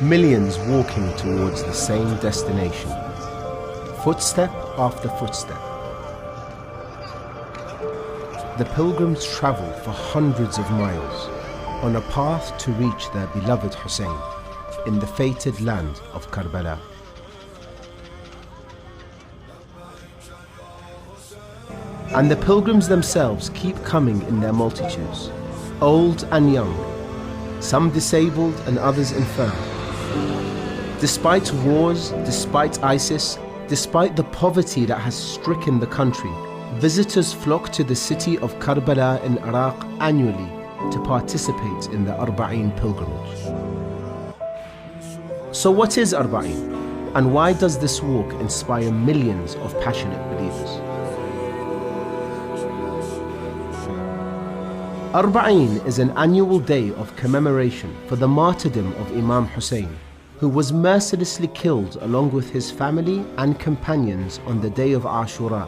Millions walking towards the same destination, footstep after footstep. The pilgrims travel for hundreds of miles on a path to reach their beloved Hussein in the fated land of Karbala. And the pilgrims themselves keep coming in their multitudes, old and young, some disabled and others infirm. Despite wars, despite ISIS, despite the poverty that has stricken the country, visitors flock to the city of Karbala in Iraq annually to participate in the Arbaeen pilgrimage. So what is Arbaeen, and why does this walk inspire millions of passionate believers? Arbaeen is an annual day of commemoration for the martyrdom of Imam Hussein, who was mercilessly killed along with his family and companions on the day of Ashura,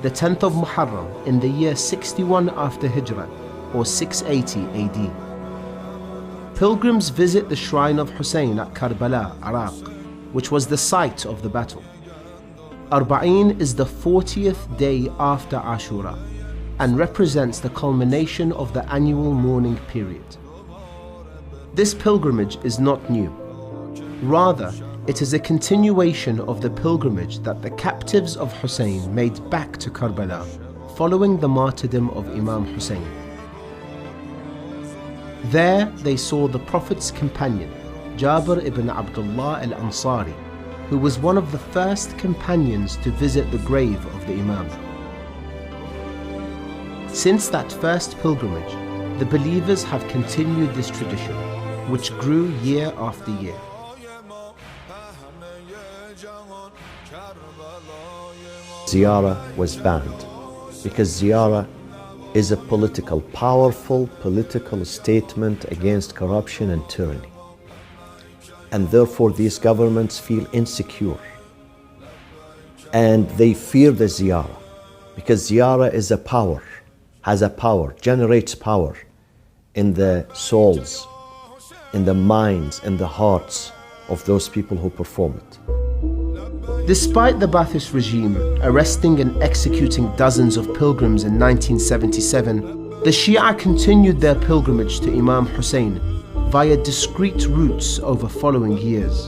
the 10th of Muharram in the year 61 after Hijrah, or 680 AD. Pilgrims visit the shrine of Hussein at Karbala, Iraq, which was the site of the battle. Arbaeen is the 40th day after Ashura and represents the culmination of the annual mourning period. This pilgrimage is not new. Rather, it is a continuation of the pilgrimage that the captives of Hussein made back to Karbala following the martyrdom of Imam Hussein. There they saw the Prophet's companion, Jabir ibn Abdullah al-Ansari, who was one of the first companions to visit the grave of the Imam. Since that first pilgrimage, the believers have continued this tradition, which grew year after year. Ziyarah was banned because ziyarah is a powerful political statement against corruption and tyranny. And therefore these governments feel insecure. And they fear the ziyarah because ziyarah is a power, has a power, generates power in the souls, in the minds, in the hearts of those people who perform it. Despite the Ba'thist regime arresting and executing dozens of pilgrims in 1977, the Shia continued their pilgrimage to Imam Hussein via discreet routes over following years.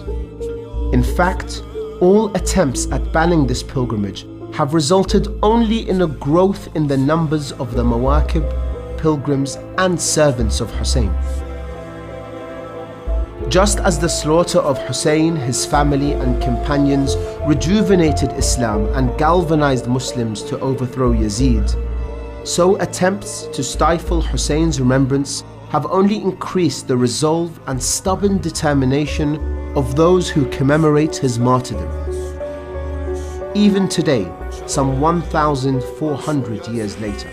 In fact, all attempts at banning this pilgrimage have resulted only in a growth in the numbers of the mawakib, pilgrims and servants of Hussein. Just as the slaughter of Hussein, his family and companions rejuvenated Islam and galvanized Muslims to overthrow Yazid, so attempts to stifle Hussein's remembrance have only increased the resolve and stubborn determination of those who commemorate his martyrdom. Even today, some 1,400 years later.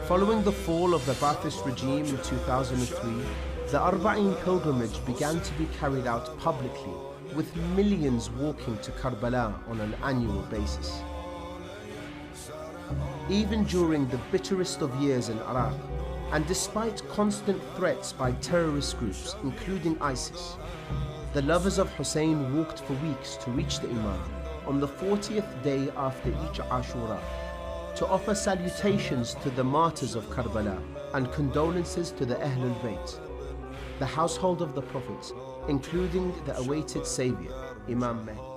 Following the fall of the Ba'thist regime in 2003, the Arbaeen pilgrimage began to be carried out publicly, with millions walking to Karbala on an annual basis. Even during the bitterest of years in Iraq, and despite constant threats by terrorist groups, including ISIS, the lovers of Hussein walked for weeks to reach the Imam on the 40th day after each Ashura, to offer salutations to the martyrs of Karbala and condolences to the Ahlul Bayt, the household of the Prophet, including the awaited Saviour, Imam MEHDI.